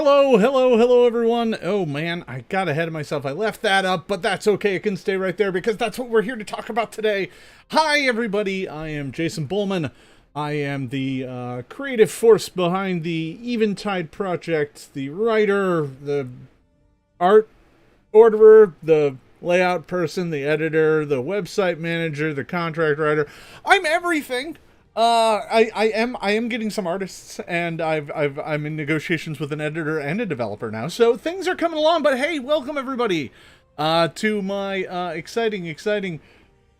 Hello, everyone. Oh, man, I got ahead of myself. I left that up, but that's okay. It can stay right there because that's what we're here to talk about today. Hi, everybody. I am Jason Bullman. I am the creative force behind the Eventide project, the writer, the art orderer, the layout person, the editor, the website manager, the contract writer. I'm everything. I am getting some artists, and I'm in negotiations with an editor and a developer now, so things are coming along. But hey, welcome everybody to my exciting.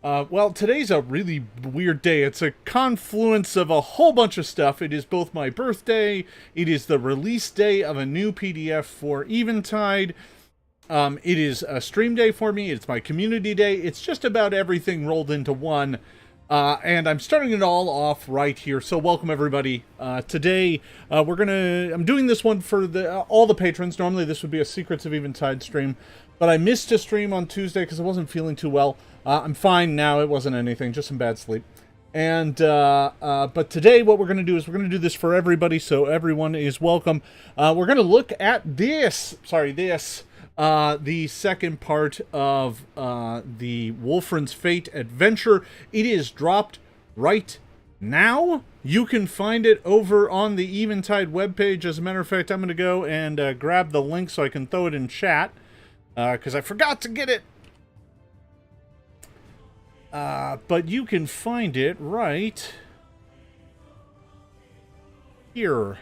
Well, today's a really weird day. It's a confluence of a whole bunch of stuff. It is both my birthday, it is the release day of a new PDF for Eventide. It is a stream day for me. It's my community day. It's just about everything rolled into one. And I'm starting it all off right here. So welcome everybody. Today, I'm doing this one for all the patrons. Normally this would be a Secrets of Eventide stream, but I missed a stream on Tuesday because I wasn't feeling too well. I'm fine now. It wasn't anything, just some bad sleep. And, but today what we're going to do is we're going to do this for everybody. So everyone is welcome. We're going to look at the second part of the Wolfren's Fate adventure. It is dropped right now. You can find it over on the Eventide webpage. As a matter of fact, I'm going to go and grab the link so I can throw it in chat, because I forgot to get it. But you can find it right here.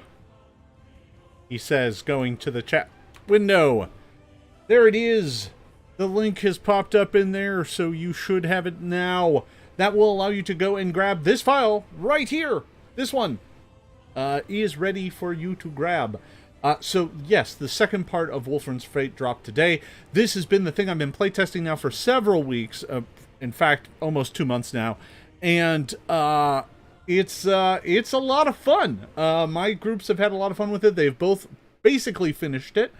He says, going to the chat window. There it is. The link has popped up in there, so you should have it now. That will allow you to go and grab this file right here. This one is ready for you to grab. So, yes, the second part of Wolfren's Fate dropped today. This has been the thing I've been playtesting now for several weeks. In fact, almost 2 months now. And it's a lot of fun. My groups have had a lot of fun with it. They've both basically finished it.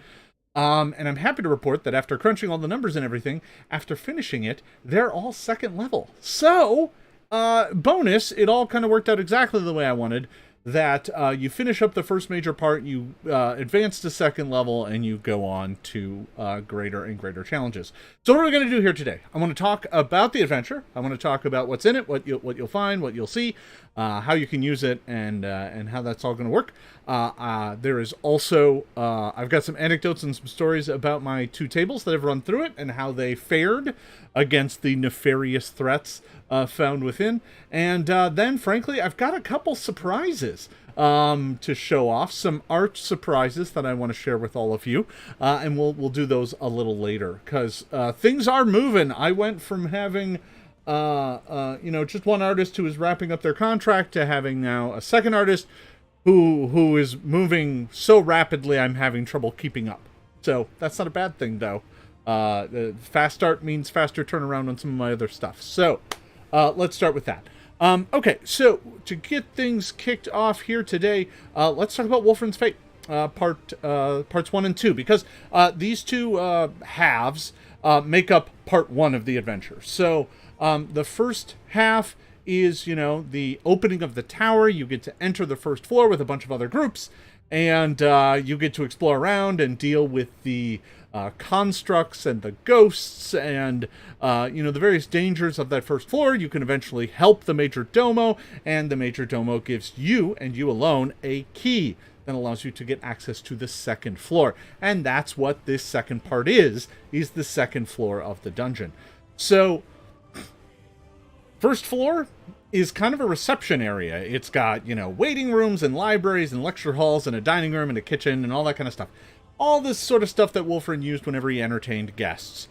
And I'm happy to report that after crunching all the numbers and everything, after finishing it, they're all second level. So, bonus, it all kind of worked out exactly the way I wanted. That you finish up the first major part, you advance to second level, and you go on to greater and greater challenges. So what are we going to do here today? I want to talk about the adventure. I want to talk about what's in it, what you'll find, what you'll see, how you can use it, and how that's all going to work. There is also, I've got some anecdotes and some stories about my two tables that have run through it and how they fared against the nefarious threats found within. And then, frankly, I've got a couple surprises to show off. Some art surprises that I want to share with all of you. And we'll do those a little later, because things are moving. I went from having just one artist who is wrapping up their contract to having now a second artist who is moving so rapidly I'm having trouble keeping up. So that's not a bad thing, though. Fast start means faster turnaround on some of my other stuff. So let's start with that. Okay, so to get things kicked off here today, let's talk about Wolfren's Fate, parts 1 and 2, because these two halves make up part 1 of the adventure. So the first half is, the opening of the tower. You get to enter the first floor with a bunch of other groups, and you get to explore around and deal with the constructs and the ghosts and, the various dangers of that first floor. You can eventually help the Major Domo, and the Major Domo gives you, and you alone, a key that allows you to get access to the second floor. And that's what this second part is the second floor of the dungeon. So, first floor is kind of a reception area. It's got, waiting rooms and libraries and lecture halls and a dining room and a kitchen and all that kind of stuff. All this sort of stuff that Wolfren used whenever he entertained guests.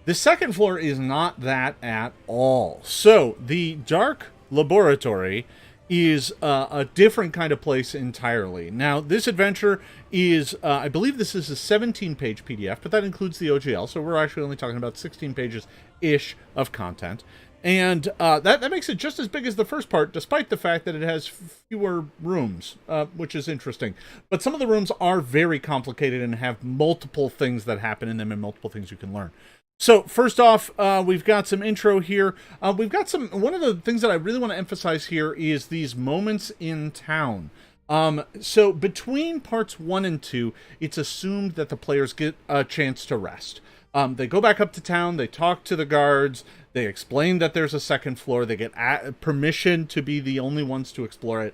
The second floor is not that at all. So, the Dark Laboratory is a different kind of place entirely. Now, this adventure is, I believe this is a 17-page PDF, but that includes the OGL, so we're actually only talking about 16 pages-ish of content. And that makes it just as big as the first part, despite the fact that it has fewer rooms, which is interesting. But some of the rooms are very complicated and have multiple things that happen in them and multiple things you can learn. So first off, we've got some intro here. One of the things that I really want to emphasize here is these moments in town. So between parts 1 and 2, it's assumed that the players get a chance to rest. They go back up to town, they talk to the guards, they explain that there's a second floor, they get permission to be the only ones to explore it,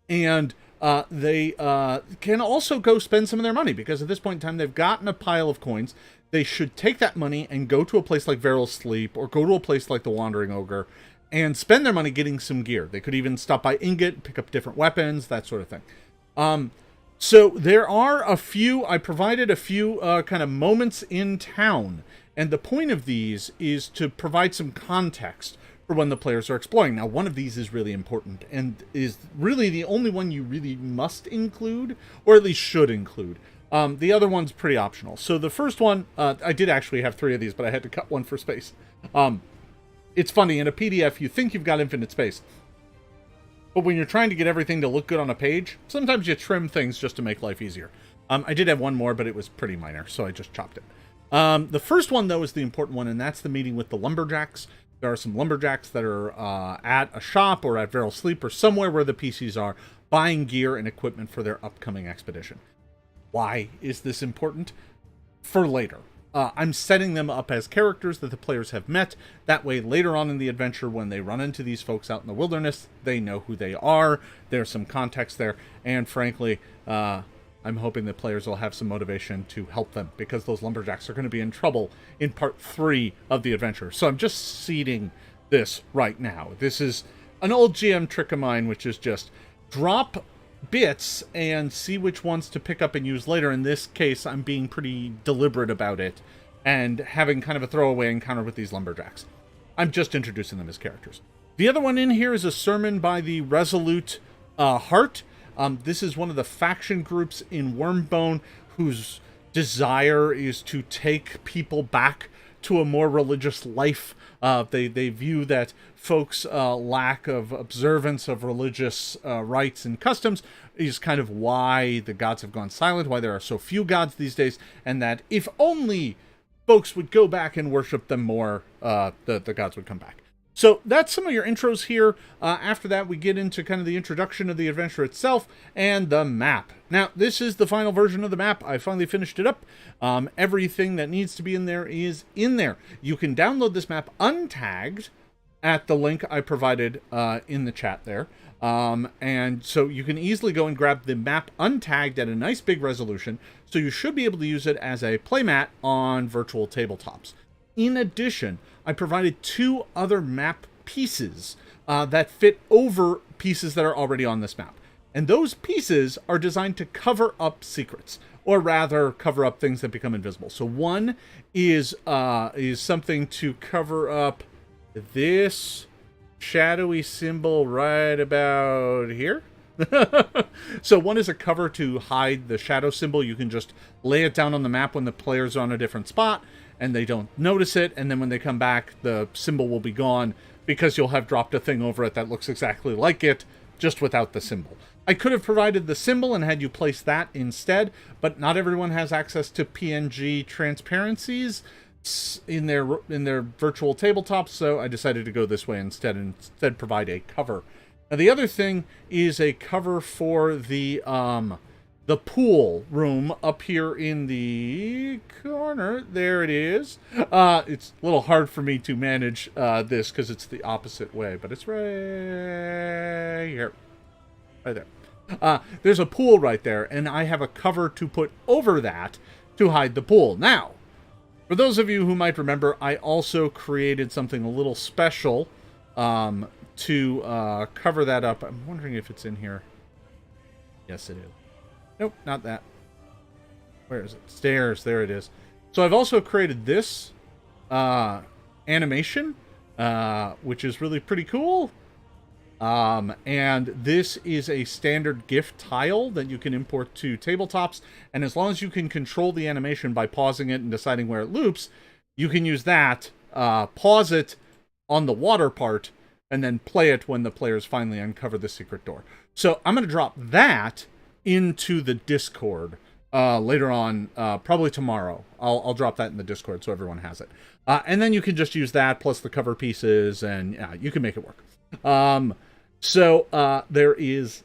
and they can also go spend some of their money, because at this point in time, they've gotten a pile of coins. They should take that money and go to a place like Veryl's Sleep, or go to a place like the Wandering Ogre, and spend their money getting some gear. They could even stop by Ingot, pick up different weapons, that sort of thing. So there are a few, I provided a few kind of moments in town, and the point of these is to provide some context for when the players are exploring. Now, one of these is really important, and is really the only one you really must include, or at least should include. The other one's pretty optional. So the first one, I did actually have 3 of these, but I had to cut one for space. It's funny, in a PDF, you think you've got infinite space. But when you're trying to get everything to look good on a page, sometimes you trim things just to make life easier. I did have one more, but it was pretty minor, so I just chopped it. The first one, though, is the important one, and that's the meeting with the lumberjacks. There are some lumberjacks that are at a shop or at Veryl's Sleep or somewhere where the PCs are, buying gear and equipment for their upcoming expedition. Why is this important? For later. I'm setting them up as characters that the players have met. That way, later on in the adventure, when they run into these folks out in the wilderness, they know who they are. There's some context there. And frankly, I'm hoping that players will have some motivation to help them, because those lumberjacks are going to be in trouble in part 3 of the adventure. So I'm just seeding this right now. This is an old GM trick of mine, which is just drop bits and see which ones to pick up and use later. In this case, I'm being pretty deliberate about it and having kind of a throwaway encounter with these lumberjacks. I'm just introducing them as characters. The other one in here is a sermon by the Resolute Heart. This is one of the faction groups in Wormbone whose desire is to take people back to a more religious life. They view that folks' lack of observance of religious rites and customs is kind of why the gods have gone silent, why there are so few gods these days, and that if only folks would go back and worship them more, the gods would come back. So that's some of your intros here. After that, we get into kind of the introduction of the adventure itself and the map. Now, this is the final version of the map. I finally finished it up. Everything that needs to be in there is in there. You can download this map untagged at the link I provided in the chat there. And so you can easily go and grab the map untagged at a nice big resolution. So you should be able to use it as a playmat on virtual tabletops. In addition, I provided 2 other map pieces that fit over pieces that are already on this map. And those pieces are designed to cover up secrets, or rather cover up things that become invisible. So one is something to cover up this shadowy symbol right about here. So one is a cover to hide the shadow symbol. You can just lay it down on the map when the player's on a different spot and they don't notice it, and then when they come back, the symbol will be gone because you'll have dropped a thing over it that looks exactly like it, just without the symbol. I could have provided the symbol and had you place that instead, but not everyone has access to PNG transparencies in their virtual tabletops, so I decided to go this way instead provide a cover. Now, the other thing is a cover for the pool room up here in the corner. There it is. It's a little hard for me to manage this because it's the opposite way, but it's right here. Right there. There's a pool right there, and I have a cover to put over that to hide the pool. Now, for those of you who might remember, I also created something a little special to cover that up. I'm wondering if it's in here. Yes, it is. Nope, not that. Where is it? Stairs. There it is. So I've also created this animation, which is really pretty cool. And this is a standard GIF tile that you can import to tabletops. And as long as you can control the animation by pausing it and deciding where it loops, you can use that, pause it on the water part, and then play it when the players finally uncover the secret door. So I'm going to drop that into the Discord later on, probably tomorrow. I'll drop that in the Discord so everyone has it. And then you can just use that plus the cover pieces, and you can make it work. So there is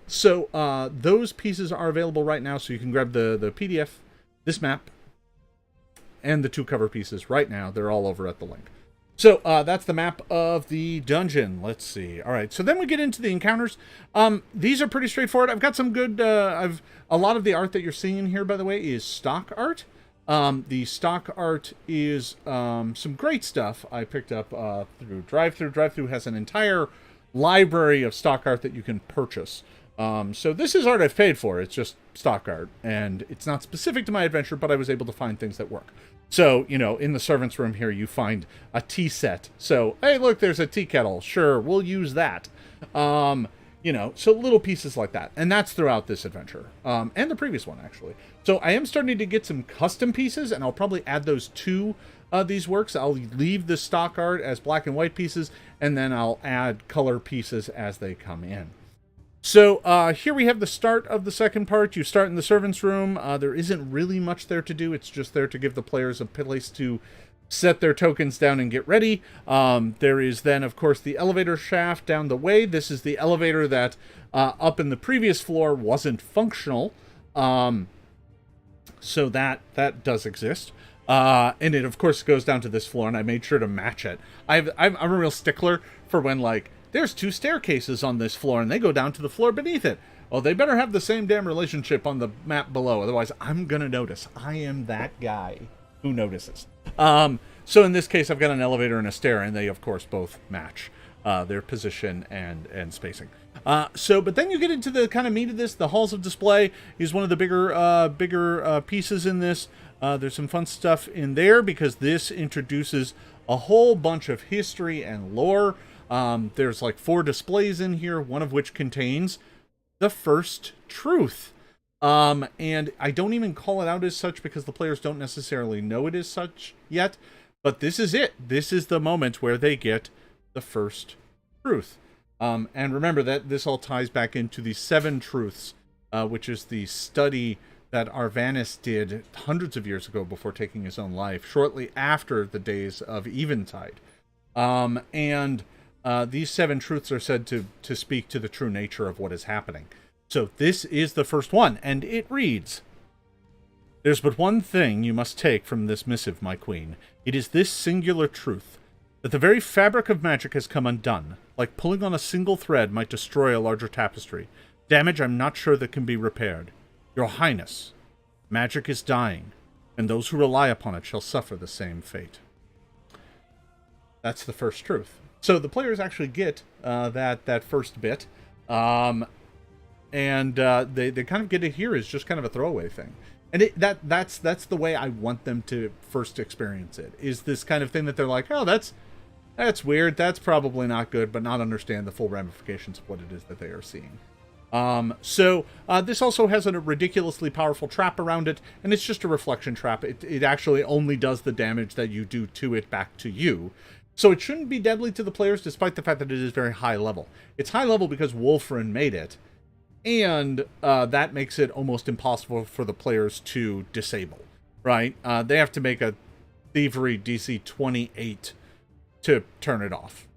So those pieces are available right now, so you can grab the PDF, this map, and the 2 cover pieces right now. They're all over at the link. So that's the map of the dungeon. Let's see. All right, so then we get into the encounters. These are pretty straightforward. I've got some good... a lot of the art that you're seeing in here, by the way, is stock art. The stock art is some great stuff I picked up through Drive-Thru. Drive-Thru has an entire library of stock art that you can purchase. So this is art I've paid for. It's just stock art, and it's not specific to my adventure, but I was able to find things that work. So, you know, in the servant's room here, you find a tea set. So, hey, look, there's a tea kettle. Sure, we'll use that. You know, so little pieces like that. And that's throughout this adventure. And the previous one, actually. So I am starting to get some custom pieces, and I'll probably add those to these works. I'll leave the stock art as black and white pieces, and then I'll add color pieces as they come in. So here we have the start of the second part. You start in the servant's room. There isn't really much there to do. It's just there to give the players a place to set their tokens down and get ready. There is then, of course, the elevator shaft down the way. This is the elevator that up in the previous floor wasn't functional. So that does exist. And it, of course, goes down to this floor, and I made sure to match it. I'm a real stickler for when, like, there's 2 staircases on this floor, and they go down to the floor beneath it. Well, they better have the same damn relationship on the map below. Otherwise, I'm going to notice. I am that guy who notices. So in this case, I've got an elevator and a stair, and they, of course, both match their position and spacing. But then you get into the kind of meat of this. The halls of display is one of the bigger pieces in this. There's some fun stuff in there because this introduces a whole bunch of history and lore. There's like 4 displays in here, one of which contains the first truth. And I don't even call it out as such because the players don't necessarily know it is such yet. But this is it. This is the moment where they get the first truth. And remember that this all ties back into the 7 truths, which is the study that Arvanis did hundreds of years ago before taking his own life, shortly after the days of Eventide. These 7 truths are said to speak to the true nature of what is happening. So this is the first one, and it reads, "There's but one thing you must take from this missive, my queen. It is this singular truth, that the very fabric of magic has come undone. Like pulling on a single thread might destroy a larger tapestry. Damage I'm not sure that can be repaired. Your Highness, magic is dying, and those who rely upon it shall suffer the same fate." That's the first truth. So the players actually get that first bit, and they kind of get it here as just kind of a throwaway thing. And that's the way I want them to first experience it, is this kind of thing that they're like, oh, that's weird, that's probably not good, but not understand the full ramifications of what it is that they are seeing. This also has a ridiculously powerful trap around it, and it's just a reflection trap. It actually only does the damage that you do to it back to you. So it shouldn't be deadly to the players, despite the fact that it is very high level. It's high level because Wolfren made it, and that makes it almost impossible for the players to disable, right? They have to make a Thievery DC 28 to turn it off.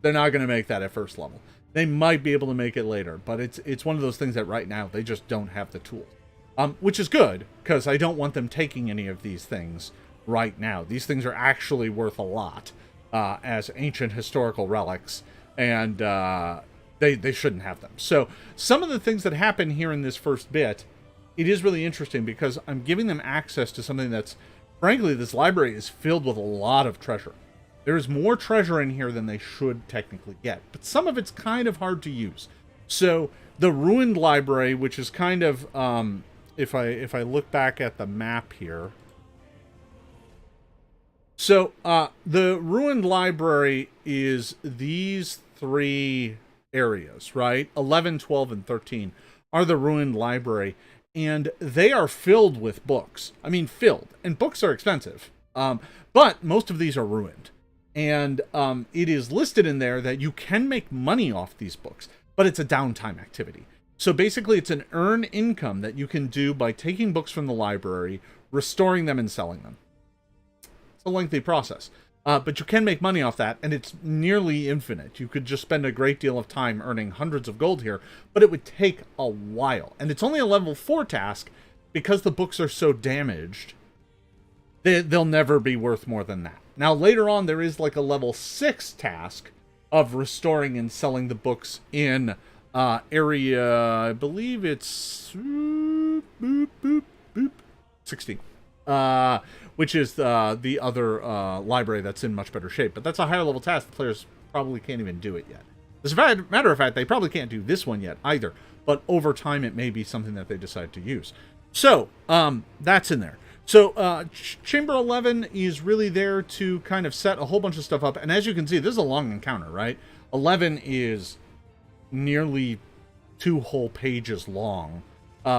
They're not going to make that at first level. They might be able to make it later, but it's one of those things that right now they just don't have the tools. Which is good, because I don't want them taking any of these things right now. These things are actually worth a lot as ancient historical relics, and they shouldn't have them. So some of the things that happen here in this first bit, it is really interesting because I'm giving them access to something that's, frankly, this library is filled with a lot of treasure. There's more treasure in here than they should technically get, but some of it's kind of hard to use. So the ruined library, which is kind of, if I look back at the map here, so the ruined library is these 3 areas, right? 11, 12, and 13 are the ruined library, and they are filled with books. I mean, filled, and books are expensive, but most of these are ruined. And it is listed in there that you can make money off these books, but it's a downtime activity. So basically, it's an earn income that you can do by taking books from the library, restoring them, and selling them. It's a lengthy process. But you can make money off that, and it's nearly infinite. You could just spend a great deal of time earning hundreds of gold here, but it would take a while. And it's only a level 4 task, because the books are so damaged, they'll never be worth more than that. Now, later on, there is like a level 6 task of restoring and selling the books in area, I believe it's 16. Which is the other library that's in much better shape. But that's a higher level task. The players probably can't even do it yet. As a matter of fact, they probably can't do this one yet either. But over time, it may be something that they decide to use. So, that's in there. So, Chamber 11 is really there to kind of set a whole bunch of stuff up. And as you can see, this is a long encounter, right? 11 is nearly 2 whole pages long.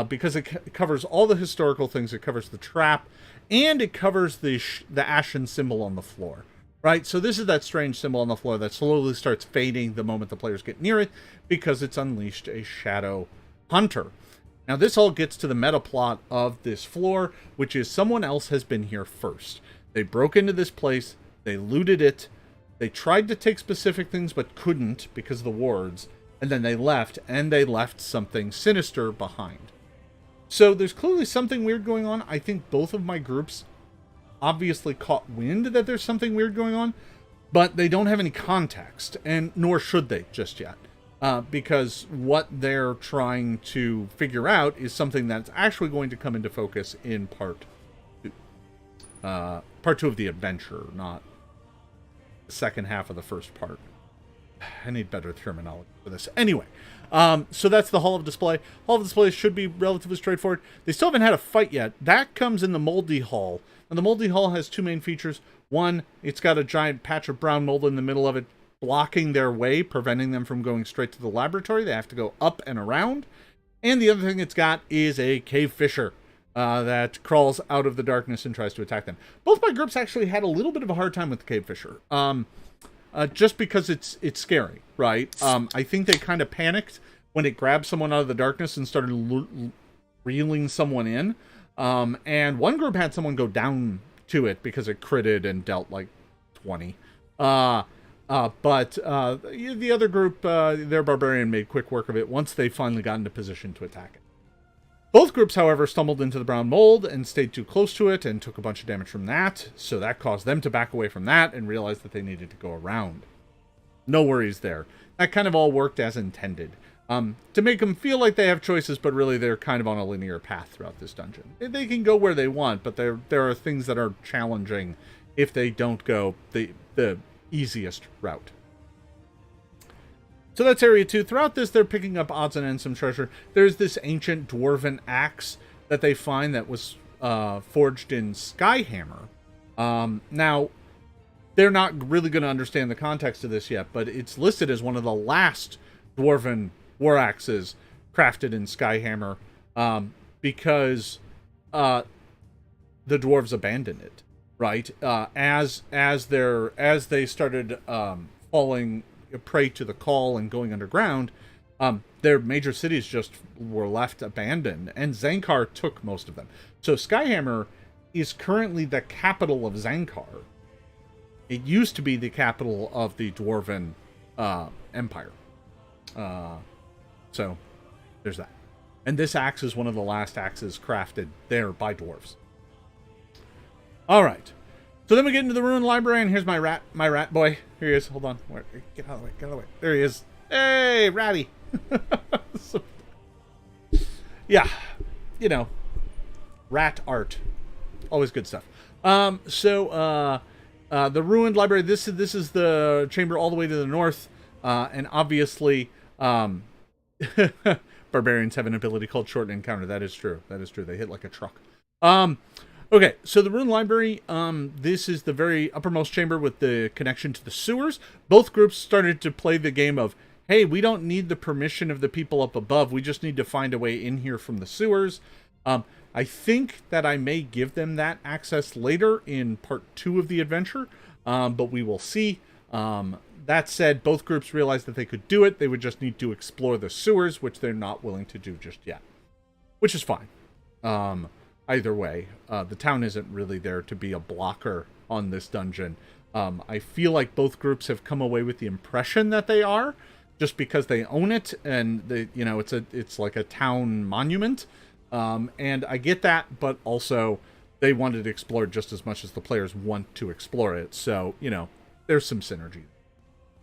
Because it covers all the historical things. It covers the trap. And it covers the ashen symbol on the floor. Right? So this is that strange symbol on the floor that slowly starts fading the moment the players get near it. Because it's unleashed a shadow hunter. Now this all gets to the meta plot of this floor. Which is someone else has been here first. They broke into this place. They looted it. They tried to take specific things but couldn't because of the wards. And then they left. And they left something sinister behind. So there's clearly something weird going on. I think both of my groups obviously caught wind that there's something weird going on, but they don't have any context, and nor should they just yet, because what they're trying to figure out is something that's actually going to come into focus in part 2 of the adventure, not the second half of the first part. I need better terminology for this. Anyway, so that's the Hall of Display. Hall of Display should be relatively straightforward. They still haven't had a fight yet. That comes in the Moldy Hall. And the Moldy Hall has 2 main features. One, it's got a giant patch of brown mold in the middle of it, blocking their way, preventing them from going straight to the laboratory. They have to go up and around. And the other thing it's got is a cave fisher that crawls out of the darkness and tries to attack them. Both my groups actually had a little bit of a hard time with the cave fisher. Just because it's scary, right? I think they kind of panicked when it grabbed someone out of the darkness and started reeling someone in. And one group had someone go down to it because it critted and dealt like 20. But the other group, their barbarian made quick work of it once they finally got into position to attack it. Both groups, however, stumbled into the brown mold and stayed too close to it and took a bunch of damage from that. So that caused them to back away from that and realize that they needed to go around. No worries there. That kind of all worked as intended. To make them feel like they have choices, but really they're kind of on a linear path throughout this dungeon. They can go where they want, but there are things that are challenging if they don't go the easiest route. So that's Area 2. Throughout this, they're picking up odds and ends, some treasure. There's this ancient dwarven axe that they find that was forged in Skyhammer. Now, they're not really going to understand the context of this yet, but it's listed as one of the last dwarven war axes crafted in Skyhammer because the dwarves abandoned it, right? As they started falling prey to the call and going underground, their major cities just were left abandoned, and Zankar took most of them. So Skyhammer is currently the capital of Zankar. It used to be the capital of the Dwarven Empire. So there's that. And this axe is one of the last axes crafted there by dwarves. All right. So then we get into the ruined library, and here's my rat boy. Here he is. Hold on. Get out of the way. Get out of the way. There he is. Hey, Ratty. So, yeah. You know. Rat art. Always good stuff. The ruined library. This is the chamber all the way to the north. And obviously, barbarians have an ability called short encounter. That is true. That is true. They hit like a truck. Okay, so the ruined library, this is the very uppermost chamber with the connection to the sewers. Both groups started to play the game of, hey, we don't need the permission of the people up above. We just need to find a way in here from the sewers. I think that I may give them that access later in part 2 of the adventure, but we will see. That said, both groups realized that they could do it. They would just need to explore the sewers, which they're not willing to do just yet, which is fine. Either way, the town isn't really there to be a blocker on this dungeon. I feel like both groups have come away with the impression that they are, just because they own it, and it's like a town monument. And I get that, but also they wanted to explore it just as much as the players want to explore it. So, there's some synergy.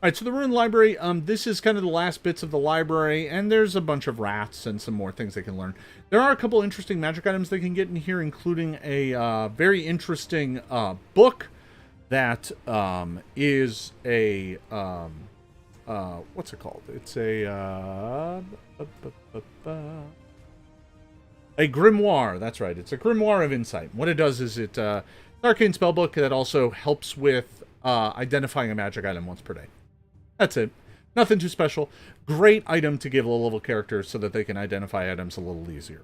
All right, so the Ruin Library, this is kind of the last bits of the library, and there's a bunch of rats and some more things they can learn. There are a couple interesting magic items they can get in here, including a very interesting book that is a... what's it called? It's a grimoire. That's right. It's a grimoire of insight. What it does is it's an arcane spellbook that also helps with identifying a magic item once per day. That's it. Nothing too special. Great item to give low-level characters so that they can identify items a little easier.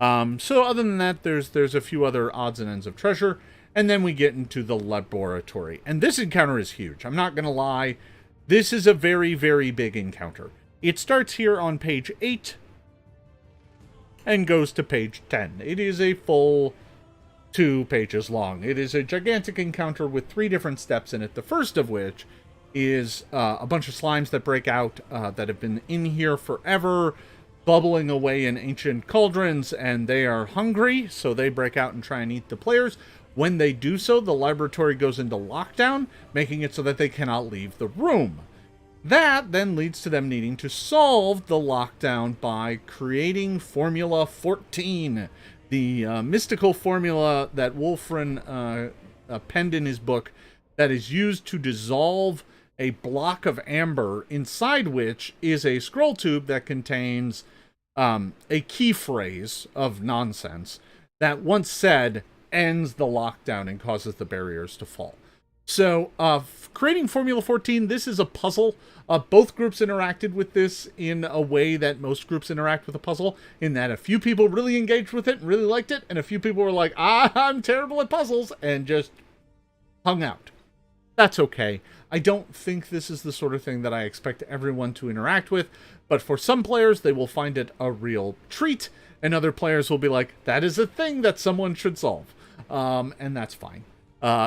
So other than that, there's a few other odds and ends of treasure, and then we get into the laboratory. And this encounter is huge. I'm not going to lie. This is a very, very big encounter. It starts here on page 8 and goes to page 10. It is a full 2 pages long. It is a gigantic encounter with 3 different steps in it, the first of which is a bunch of slimes that break out that have been in here forever, bubbling away in ancient cauldrons, and they are hungry, so they break out and try and eat the players. When they do so, the laboratory goes into lockdown, making it so that they cannot leave the room. That then leads to them needing to solve the lockdown by creating Formula 14, the mystical formula that Wolfren penned in his book that is used to dissolve a block of amber, inside which is a scroll tube that contains a key phrase of nonsense that, once said, ends the lockdown and causes the barriers to fall. So, creating Formula 14, this is a puzzle. Both groups interacted with this in a way that most groups interact with a puzzle, in that a few people really engaged with it and really liked it, and a few people were like, I'm terrible at puzzles, and just hung out. That's okay. I don't think this is the sort of thing that I expect everyone to interact with, but for some players, they will find it a real treat, and other players will be like, that is a thing that someone should solve. And that's fine.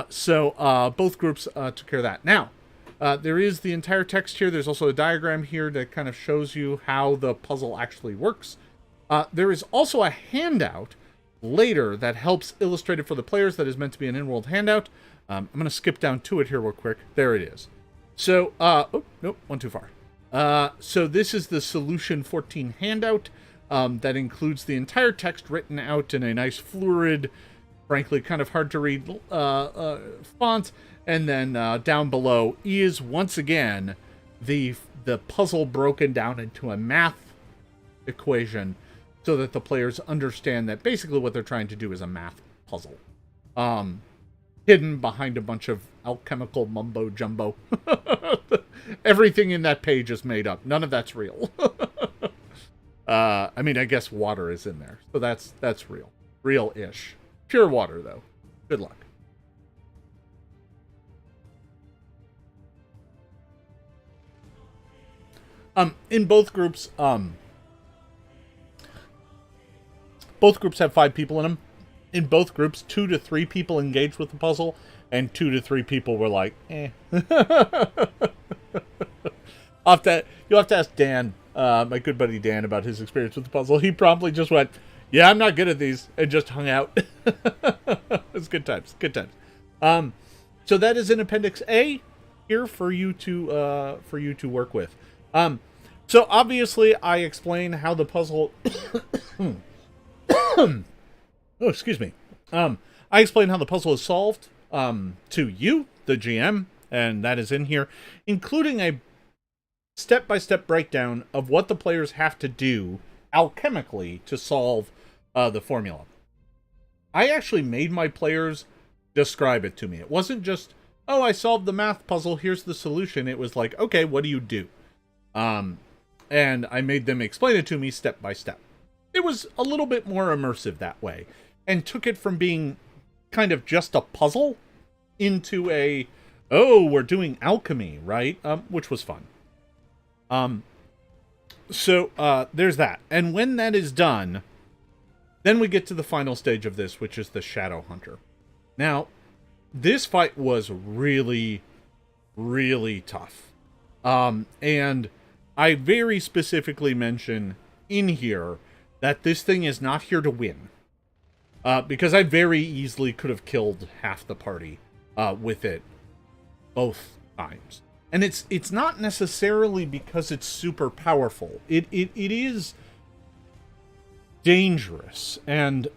So both groups took care of that. Now, there is the entire text here. There's also a diagram here that kind of shows you how the puzzle actually works. There is also a handout later that helps illustrate it for the players that is meant to be an in-world handout. I'm going to skip down to it here real quick. There it is. So, oh, nope, one too far. So this is the Solution 14 handout that includes the entire text written out in a nice fluid, frankly kind of hard to read font. And then down below is, once again, the puzzle broken down into a math equation so that the players understand that basically what they're trying to do is a math puzzle. Hidden behind a bunch of alchemical mumbo-jumbo. Everything in that page is made up. None of that's real. I mean, I guess water is in there. So that's real. Real-ish. Pure water, though. Good luck. In both groups have 5 people in them. In both groups, 2 to 3 people engaged with the puzzle, and 2 to 3 people were like, eh. You'll have to ask Dan, my good buddy Dan, about his experience with the puzzle. He probably just went, yeah, I'm not good at these, and just hung out. It's good times, good times. So that is in Appendix A here for you to work with. So obviously, I explain how the puzzle. Oh, excuse me. I explain how the puzzle is solved to you, the GM, and that is in here, including a step-by-step breakdown of what the players have to do alchemically to solve the formula. I actually made my players describe it to me. It wasn't just, oh, I solved the math puzzle, here's the solution. It was like, okay, what do you do? And I made them explain it to me step by step. It was a little bit more immersive that way, and took it from being kind of just a puzzle into a, oh, we're doing alchemy, right? Which was fun. So there's that. And when that is done, then we get to the final stage of this, which is the Shadow Hunter. Now, this fight was really, really tough. And I very specifically mention in here that this thing is not here to win. Because I very easily could have killed half the party with it both times. And it's not necessarily because it's super powerful. It is dangerous, and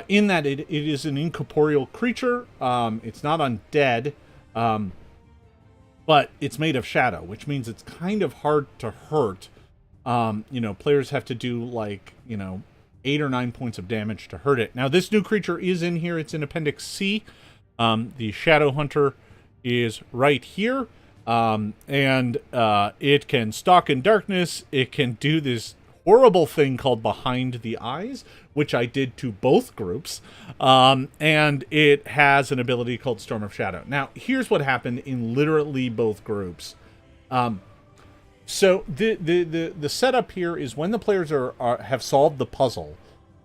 in that it is an incorporeal creature. It's not undead, but it's made of shadow, which means it's kind of hard to hurt. Players have to do 8 or 9 points of damage to hurt it. Now, this new creature is in here. It's in Appendix C. The Shadow Hunter is right here. And it can stalk in darkness. It can do this horrible thing called Behind the Eyes, which I did to both groups. And it has an ability called Storm of Shadow. Now, here's what happened in literally both groups. So the setup here is when the players have solved the puzzle,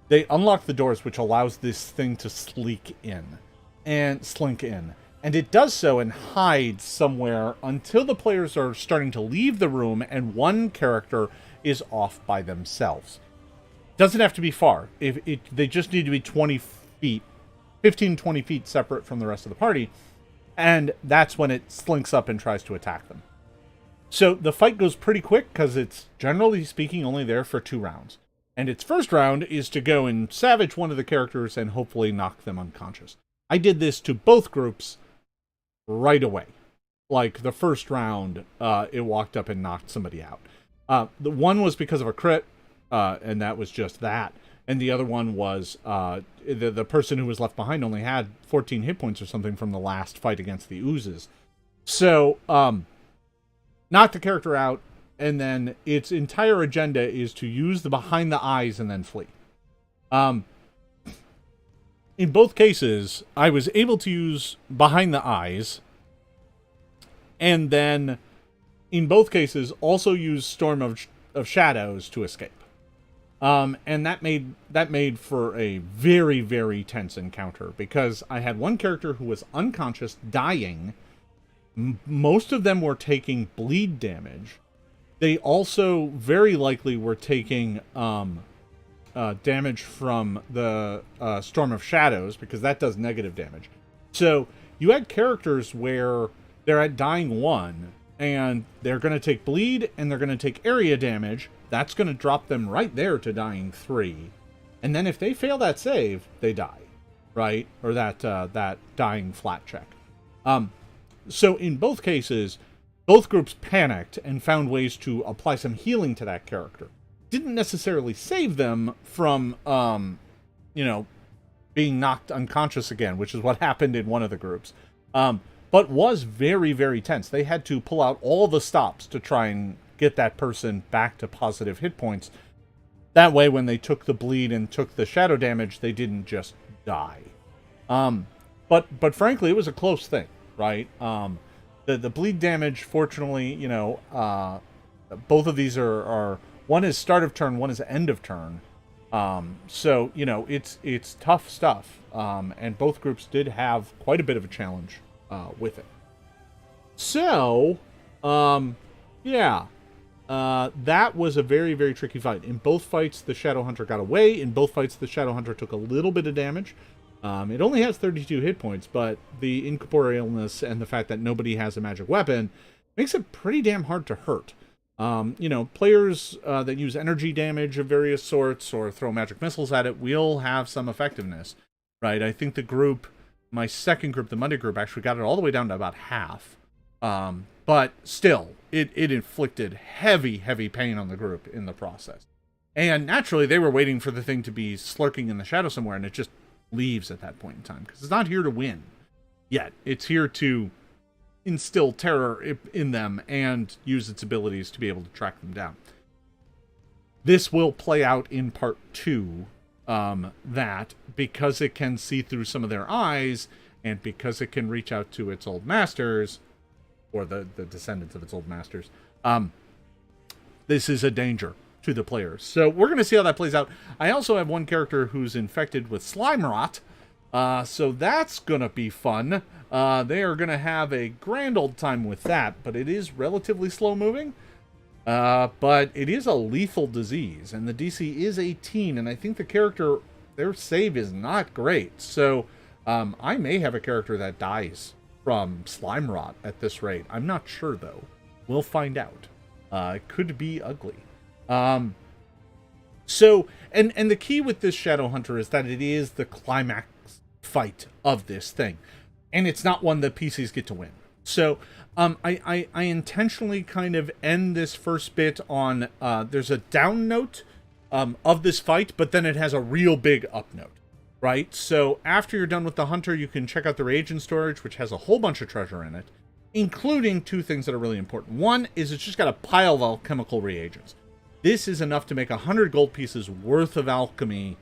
they unlock the doors, which allows this thing to slink in. And it does so and hides somewhere until the players are starting to leave the room and one character is off by themselves. Doesn't have to be far. They just need to be 20 feet, 15, 20 feet separate from the rest of the party. And that's when it slinks up and tries to attack them. So the fight goes pretty quick because it's, generally speaking, only there for 2 rounds. And its first round is to go and savage one of the characters and hopefully knock them unconscious. I did this to both groups right away. Like, the first round, it walked up and knocked somebody out. The one was because of a crit, and that was just that. And the other one was the person who was left behind only had 14 hit points or something from the last fight against the oozes. So, knock the character out, and then its entire agenda is to use the Behind the Eyes and then flee. In both cases, I was able to use Behind the Eyes, and then, in both cases, also use Storm of Shadows to escape. And that made for a very, very tense encounter, because I had one character who was unconscious, dying. Most of them were taking bleed damage. They also very likely were taking damage from the Storm of Shadows, because that does negative damage. So you had characters where they're at dying 1, and they're going to take bleed, and they're going to take area damage. That's going to drop them right there to dying 3. And then if they fail that save, they die, right? Or that dying flat check. So in both cases, both groups panicked and found ways to apply some healing to that character. Didn't necessarily save them from, being knocked unconscious again, which is what happened in one of the groups. But was very, very tense. They had to pull out all the stops to try and get that person back to positive hit points. That way, when they took the bleed and took the shadow damage, they didn't just die. But frankly, it was a close thing, right? The bleed damage, fortunately, both of these are one is start of turn, one is end of turn. So, it's tough stuff. And both groups did have quite a bit of a challenge with it. So, that was a very, very tricky fight. In both fights, the Shadow Hunter got away. In both fights, the Shadow Hunter took a little bit of damage. It only has 32 hit points, but the incorporealness and the fact that nobody has a magic weapon makes it pretty damn hard to hurt. Players that use energy damage of various sorts or throw magic missiles at it will have some effectiveness, right? I think the group, my second group, the Monday group, actually got it all the way down to about half. But still, it inflicted heavy, heavy pain on the group in the process. And naturally, they were waiting for the thing to be slurking in the shadow somewhere, and it just leaves at that point in time, because it's not here to win yet. It's here to instill terror in them and use its abilities to be able to track them down. This will play out in part 2, that because it can see through some of their eyes, and because it can reach out to its old masters, or the descendants of its old masters, this is a danger to the players. So we're going to see how that plays out. I also have one character who's infected with slime rot, So that's going to be fun. They are going to have a grand old time with that, but it is relatively slow moving. But it is a lethal disease, and the DC is 18, and I think the character, their save is not great. So I may have a character that dies from slime rot at this rate. I'm not sure, though. We'll find out. It could be ugly. So, and the key with this Shadowhunter is that it is the climax fight of this thing. And it's not one that PCs get to win. So, I intentionally kind of end this first bit on, there's a down note of this fight, but then it has a real big up note, right? So, after you're done with the Hunter, you can check out the reagent storage, which has a whole bunch of treasure in it, including two things that are really important. One is it's just got a pile of alchemical reagents. This is enough to make 100 gold pieces worth of alchemy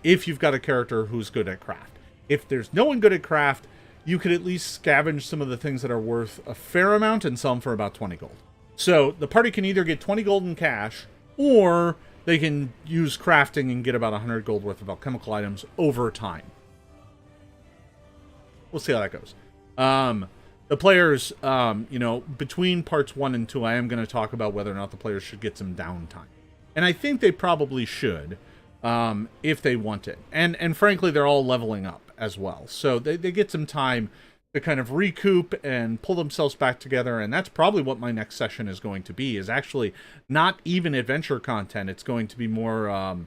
if you've got a character who's good at craft. If there's no one good at craft, you could at least scavenge some of the things that are worth a fair amount and sell them for about 20 gold. So the party can either get 20 gold in cash, or they can use crafting and get about 100 gold worth of alchemical items over time. We'll see how that goes. The players, between parts 1 and 2, I am going to talk about whether or not the players should get some downtime. And I think they probably should, if they want it. And frankly, they're all leveling up as well. So they get some time to kind of recoup and pull themselves back together. And that's probably what my next session is going to be, is actually not even adventure content. It's going to be more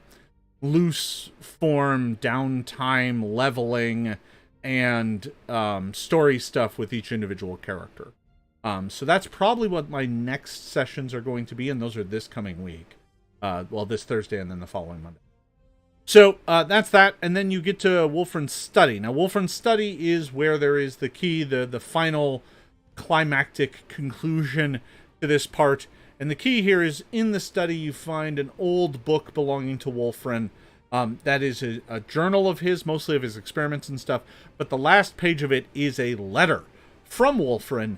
loose form, downtime, leveling, and story stuff with each individual character. So that's probably what my next sessions are going to be, and those are this coming week. This Thursday and then the following Monday. So that's that, and then you get to Wolfren's study. Now, Wolfren's study is where there is the key, the final climactic conclusion to this part. And the key here is, in the study, you find an old book belonging to Wolfren. That is a journal of his, mostly of his experiments and stuff. But the last page of it is a letter from Wolfren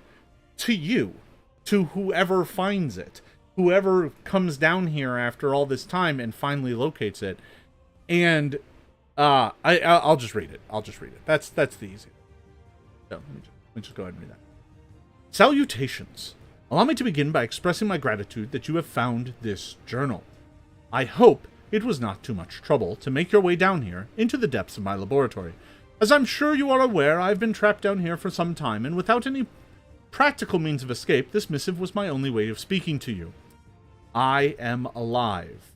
to you, to whoever finds it, whoever comes down here after all this time and finally locates it. And I'll just read it. That's the easy. So let me just go ahead and read that. Salutations. Allow me to begin by expressing my gratitude that you have found this journal. I hope it was not too much trouble to make your way down here into the depths of my laboratory. As I'm sure you are aware, I've been trapped down here for some time, and without any practical means of escape, this missive was my only way of speaking to you. I am alive.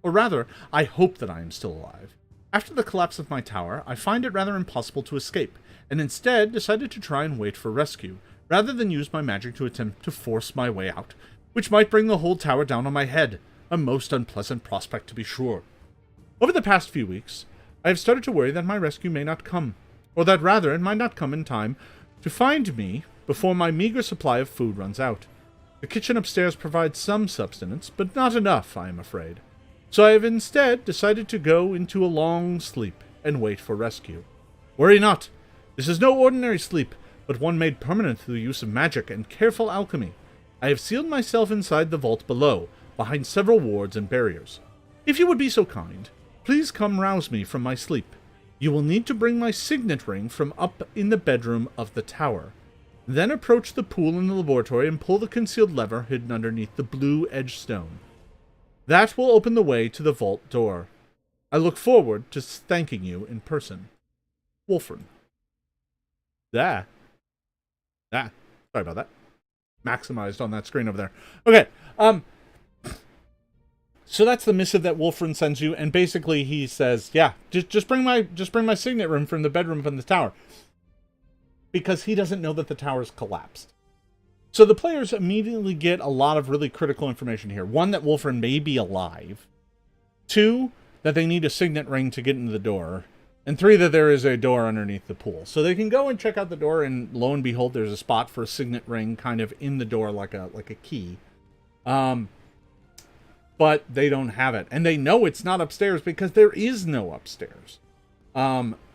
Or rather, I hope that I am still alive. After the collapse of my tower, I find it rather impossible to escape, and instead decided to try and wait for rescue, rather than use my magic to attempt to force my way out, which might bring the whole tower down on my head. A most unpleasant prospect, to be sure. Over the past few weeks, I have started to worry that my rescue may not come, or that rather it might not come in time to find me before my meager supply of food runs out. The kitchen upstairs provides some sustenance, but not enough, I am afraid. So I have instead decided to go into a long sleep and wait for rescue. Worry not. This is no ordinary sleep, but one made permanent through the use of magic and careful alchemy. I have sealed myself inside the vault below, behind several wards and barriers. If you would be so kind, please come rouse me from my sleep. You will need to bring my signet ring from up in the bedroom of the tower. Then approach the pool in the laboratory and pull the concealed lever hidden underneath the blue edge stone. That will open the way to the vault door. I look forward to thanking you in person. Wolfren. Sorry about that. Maximized on that screen over there. Okay, so that's the missive that Wolfren sends you, and basically he says, yeah, just bring my signet ring from the bedroom from the tower. Because he doesn't know that the tower's collapsed. So the players immediately get a lot of really critical information here. One, that Wolfren may be alive. Two, that they need a signet ring to get into the door. And three, that there is a door underneath the pool. So they can go and check out the door, and lo and behold, there's a spot for a signet ring kind of in the door like a key. But they don't have it. And they know it's not upstairs because there is no upstairs.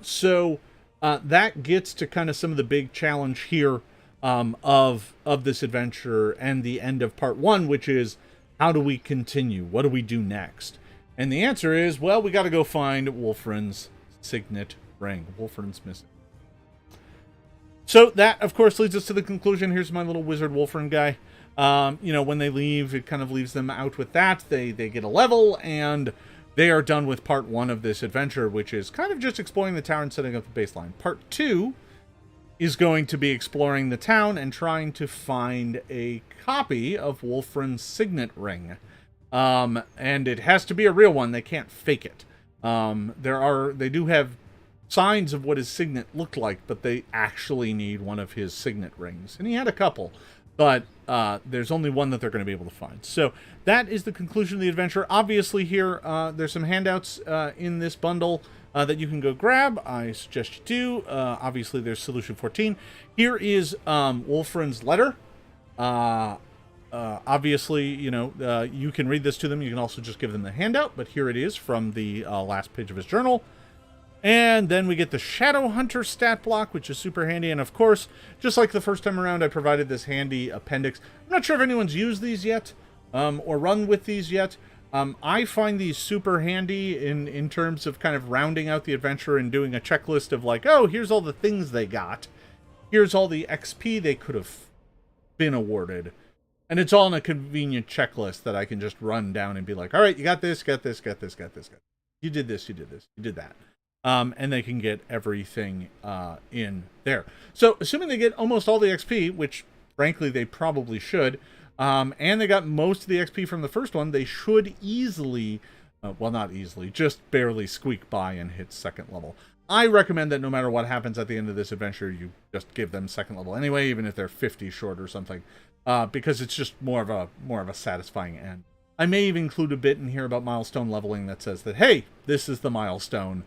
So that gets to kind of some of the big challenge here of this adventure and the end of part 1, which is, how do we continue? What do we do next? And the answer is, well, we got to go find Wolfren's signet ring. Wolfren's missing. So that, of course, leads us to the conclusion. Here's my little wizard Wolfren guy. When they leave, it kind of leaves them out with that. They get a level, and they are done with part 1 of this adventure, which is kind of just exploring the town and setting up the baseline. Part 2 is going to be exploring the town and trying to find a copy of Wolfren's signet ring. And it has to be a real one. They can't fake it. They do have signs of what his signet looked like, but they actually need one of his signet rings. And he had a couple, but there's only one that they're going to be able to find. So that is the conclusion of the adventure. Obviously here, there's some handouts in this bundle that you can go grab. I suggest you do. Obviously there's Solution 14. Here is Wolfren's letter. Obviously, you can read this to them. You can also just give them the handout, but here it is from the last page of his journal. And then we get the Shadow Hunter stat block, which is super handy. And of course, just like the first time around, I provided this handy appendix. I'm not sure if anyone's used these yet, or run with these yet. I find these super handy in terms of kind of rounding out the adventure and doing a checklist of like, oh, here's all the things they got. Here's all the XP they could have been awarded. And it's all in a convenient checklist that I can just run down and be like, all right, you got this, got this, got this, got this, got this. You did this, you did this, you did that. And they can get everything in there. So, assuming they get almost all the XP, which, frankly, they probably should, and they got most of the XP from the first one, they should easily, well, not easily, just barely squeak by and hit second level. I recommend that no matter what happens at the end of this adventure, you just give them second level anyway, even if they're 50 short or something, because it's just more of a satisfying end. I may even include a bit in here about milestone leveling that says that, hey, this is the milestone.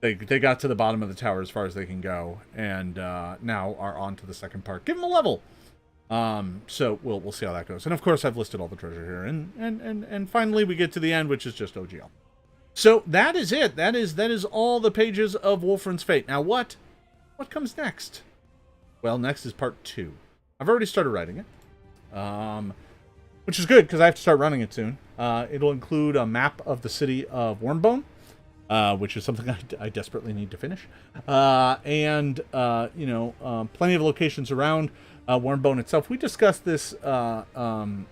They got to the bottom of the tower as far as they can go, and now are on to the second part. Give them a level. So we'll see how that goes. And of course, I've listed all the treasure here, and finally we get to the end, which is just OGL. So that is it. That is all the pages of Wolfren's Fate. Now what comes next? Well, next is part 2. I've already started writing it, which is good because I have to start running it soon. It'll include a map of the city of Wormbone. Which is something I desperately need to finish. Plenty of locations around Wormbone itself. We discussed this in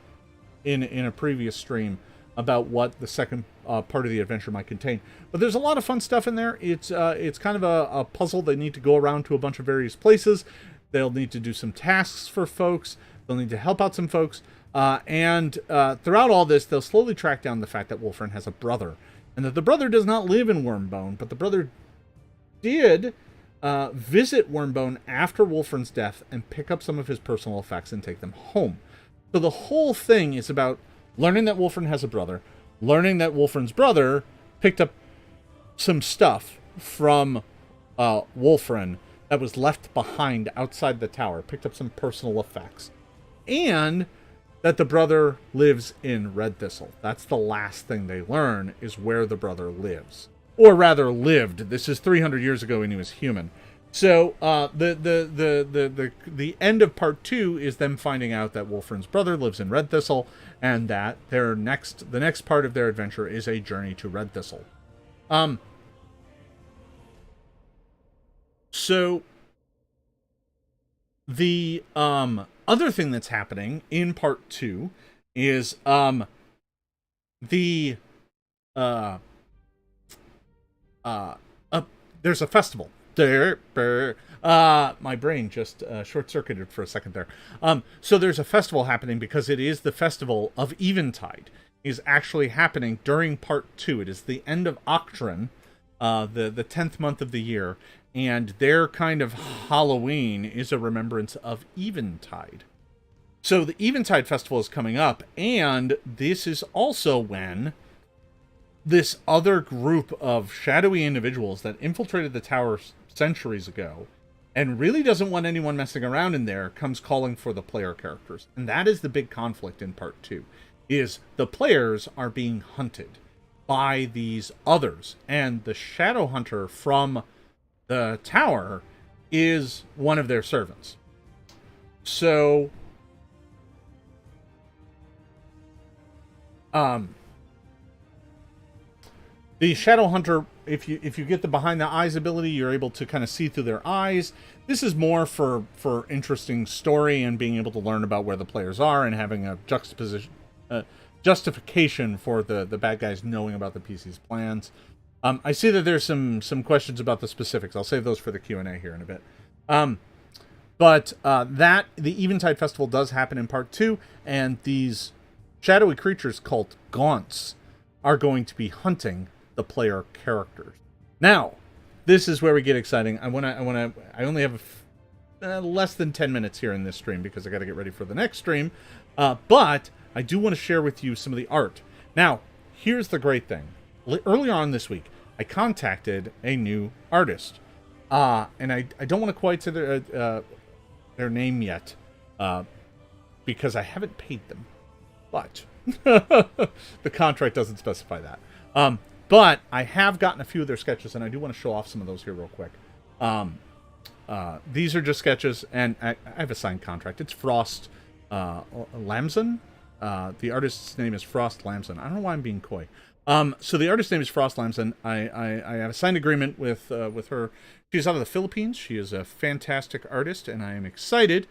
a previous stream about what the second part of the adventure might contain. But there's a lot of fun stuff in there. It's kind of a puzzle. They need to go around to a bunch of various places. They'll need to do some tasks for folks. They'll need to help out some folks. And throughout all this, they'll slowly track down the fact that Wolfren has a brother. And that the brother does not live in Wormbone, but the brother did visit Wormbone after Wolfren's death and pick up some of his personal effects and take them home. So the whole thing is about learning that Wolfren has a brother, learning that Wolfren's brother picked up some stuff from Wolfren that was left behind outside the tower, picked up some personal effects, and that the brother lives in Red Thistle. That's the last thing they learn, is where the brother lives. Or rather, lived. This is 300 years ago when he was human. So, the end of part 2 is them finding out that Wolfren's brother lives in Red Thistle, and that the next part of their adventure is a journey to Red Thistle. So, the, other thing that's happening in part 2 is there's a festival. My brain just short-circuited for a second there. So there's a festival happening because it is the festival of Eventide. It is actually happening during part 2. It is the end of Octran, the 10th month of the year. And their kind of Halloween is a remembrance of Eventide. So the Eventide Festival is coming up, and this is also when this other group of shadowy individuals that infiltrated the tower centuries ago and really doesn't want anyone messing around in there comes calling for the player characters. And that is the big conflict in part 2, is the players are being hunted by these others. And the Shadow Hunter from the tower is one of their servants. So, The Shadow Hunter, if you get the behind the eyes ability, you're able to kind of see through their eyes. This is more for interesting story and being able to learn about where the players are and having a justification for the bad guys knowing about the PC's plans. I see that there's some questions about the specifics. I'll save those for the Q&A here in a bit. But the Eventide Festival does happen in part 2, and these shadowy creatures called Gaunts are going to be hunting the player characters. Now, this is where we get exciting. I only have less than 10 minutes here in this stream because I got to get ready for the next stream. But I do want to share with you some of the art. Now, here's the great thing. Earlier on this week, I contacted a new artist. And I don't want to quite say their name yet, because I haven't paid them. But the contract doesn't specify that. But I have gotten a few of their sketches, and I do want to show off some of those here real quick. These are just sketches, and I have a signed contract. It's Frost Lamson. The artist's name is Frost Lamson. I don't know why I'm being coy. So the artist's name is Frost Lamson. I have a signed agreement with her. She's out of the Philippines. She is a fantastic artist, and I am excited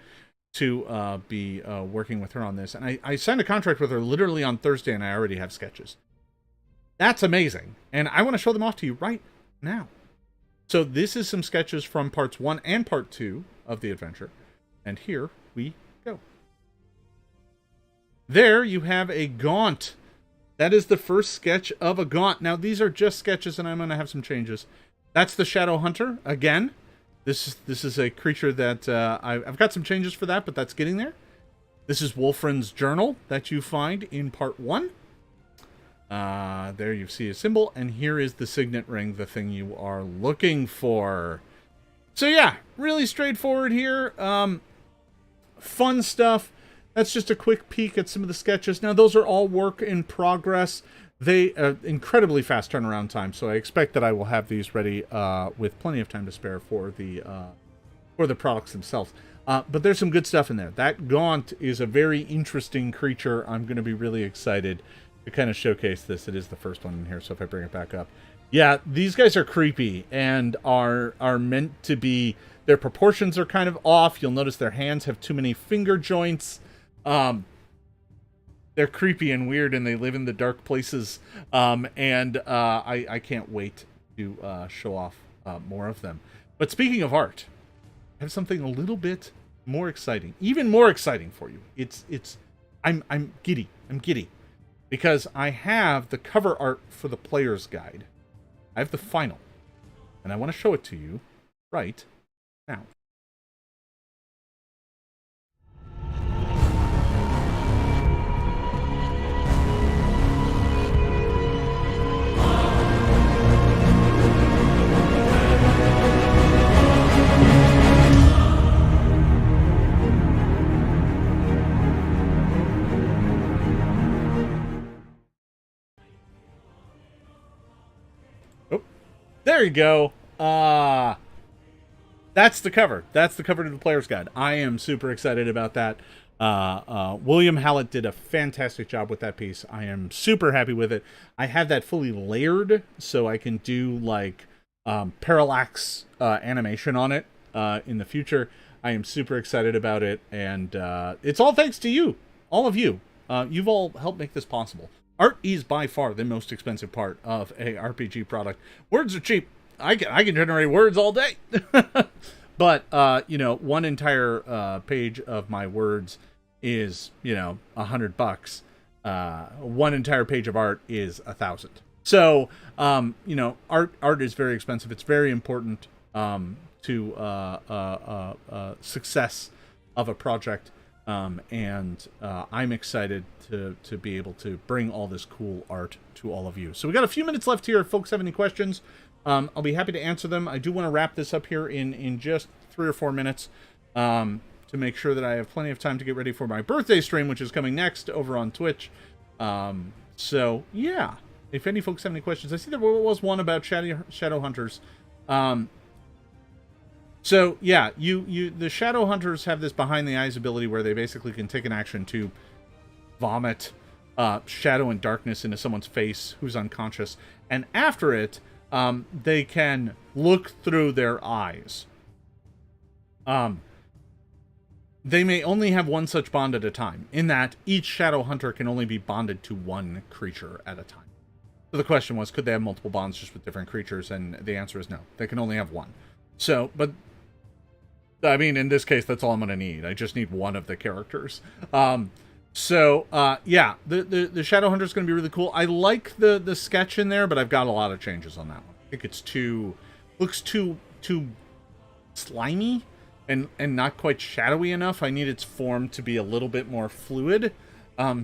to be working with her on this. And I signed a contract with her literally on Thursday, and I already have sketches. That's amazing. And I want to show them off to you right now. So this is some sketches from parts 1 and part 2 of the adventure. And here we go. There you have a Gaunt. That is the first sketch of a Gaunt. Now, these are just sketches, and I'm going to have some changes. That's the Shadow Hunter. Again, this is a creature that I've got some changes for that, but that's getting there. This is Wolfren's journal that you find in part 1. There you see a symbol, and here is the signet ring, the thing you are looking for. So yeah, really straightforward here. Fun stuff. That's just a quick peek at some of the sketches. Now, those are all work in progress. They are incredibly fast turnaround time, so I expect that I will have these ready with plenty of time to spare for the products themselves. But there's some good stuff in there. That Gaunt is a very interesting creature. I'm going to be really excited to kind of showcase this. It is the first one in here, so if I bring it back up. Yeah, these guys are creepy and are meant to be... Their proportions are kind of off. You'll notice their hands have too many finger joints. They're creepy and weird, and they live in the dark places. I can't wait to show off more of them. But speaking of art, I have something a little bit more exciting, even more exciting for you. I'm giddy. I'm giddy because I have the cover art for the player's guide. I have the final, and I want to show it to you right now. There you go. That's the cover. That's the cover to the player's guide. I am super excited about that. William Hallett did a fantastic job with that piece. I am super happy with it. I have that fully layered, so I can do like parallax animation on it in the future. I am super excited about it, and it's all thanks to you, all of you. You've all helped make this possible. Art is by far the most expensive part of a RPG product. Words are cheap. I can generate words all day. But, one entire page of my words is, $100. One entire page of art is $1,000. So, art is very expensive. It's very important to success of a project. And I'm excited to be able to bring all this cool art to all of you. So we got a few minutes left here. If folks have any questions, I'll be happy to answer them. I do want to wrap this up here in just 3 or 4 minutes to make sure that I have plenty of time to get ready for my birthday stream, which is coming next over on Twitch. So, yeah. If any folks have any questions, I see there was one about Shadow Hunters. So yeah, the Shadow Hunters have this behind the eyes ability where they basically can take an action to vomit shadow and darkness into someone's face who's unconscious. And after it, they can look through their eyes. They may only have one such bond at a time, in that each shadow hunter can only be bonded to one creature at a time. So the question was, could they have multiple bonds just with different creatures? And the answer is no. They can only have one. So, but, I mean, in this case, that's all I'm going to need. I just need one of the characters. Yeah, the Shadow Hunter is going to be really cool. I like the sketch in there, but I've got a lot of changes on that one. I think it's looks too slimy and not quite shadowy enough. I need its form to be a little bit more fluid.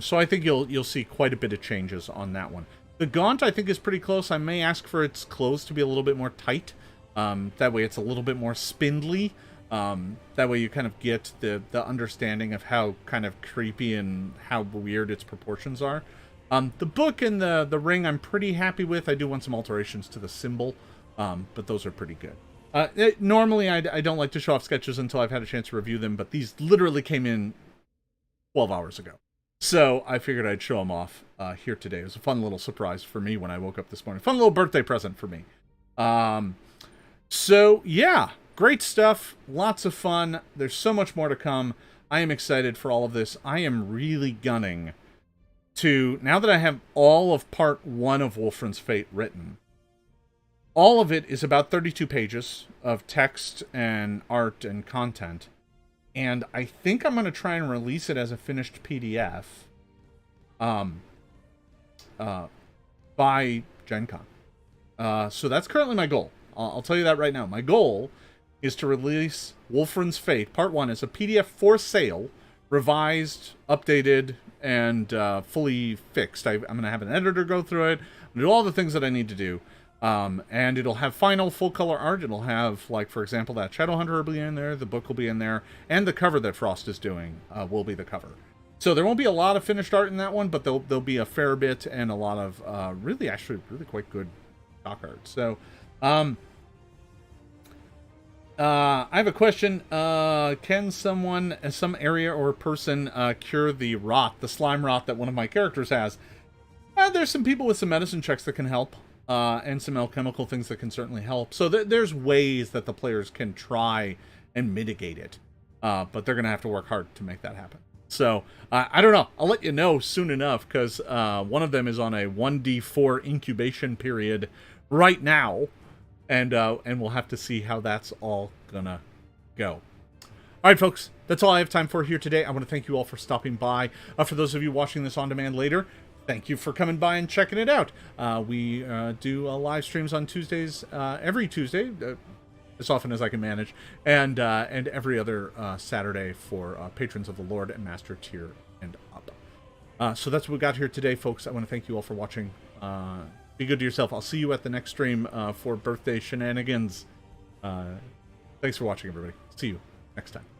So I think you'll see quite a bit of changes on that one. The Gaunt, I think, is pretty close. I may ask for its clothes to be a little bit more tight. That way it's a little bit more spindly. That way you kind of get the understanding of how kind of creepy and how weird its proportions are. The book and the ring I'm pretty happy with. I do want some alterations to the symbol, but those are pretty good. Normally I don't like to show off sketches until I've had a chance to review them, but these literally came in 12 hours ago. So I figured I'd show them off here today. It was a fun little surprise for me when I woke up this morning. Fun little birthday present for me. So yeah, great stuff. Lots of fun. There's so much more to come. I am excited for all of this. I am really gunning to, now that I have all of part 1 of Wolfren's Fate written, all of it is about 32 pages of text and art and content. And I think I'm going to try and release it as a finished PDF by Gen Con. So that's currently my goal. I'll tell you that right now. My goal is to release Wolfren's Fate, Part 1, as a PDF for sale, revised, updated, and fully fixed. I'm going to have an editor go through it, do all the things that I need to do. And it'll have final full-color art. It'll have, like, for example, that Shadowhunter will be in there, the book will be in there, and the cover that Frost is doing will be the cover. So there won't be a lot of finished art in that one, but there'll be a fair bit and a lot of really quite good stock art. So, I have a question. Can someone, some area or person, cure the rot, the slime rot that one of my characters has? There's some people with some medicine checks that can help. And some alchemical things that can certainly help. So there's ways that the players can try and mitigate it. But they're going to have to work hard to make that happen. So, I don't know. I'll let you know soon enough, because one of them is on a 1d4 incubation period right now. And we'll have to see how that's all gonna go. All right, folks. That's all I have time for here today. I want to thank you all for stopping by. For those of you watching this on demand later, thank you for coming by and checking it out. We do live streams on Tuesdays, every Tuesday, as often as I can manage, and every other Saturday for patrons of the Lord and Master tier and up. So that's what we got here today, folks. I want to thank you all for watching. Be good to yourself. I'll see you at the next stream for birthday shenanigans. Thanks for watching, everybody. See you next time.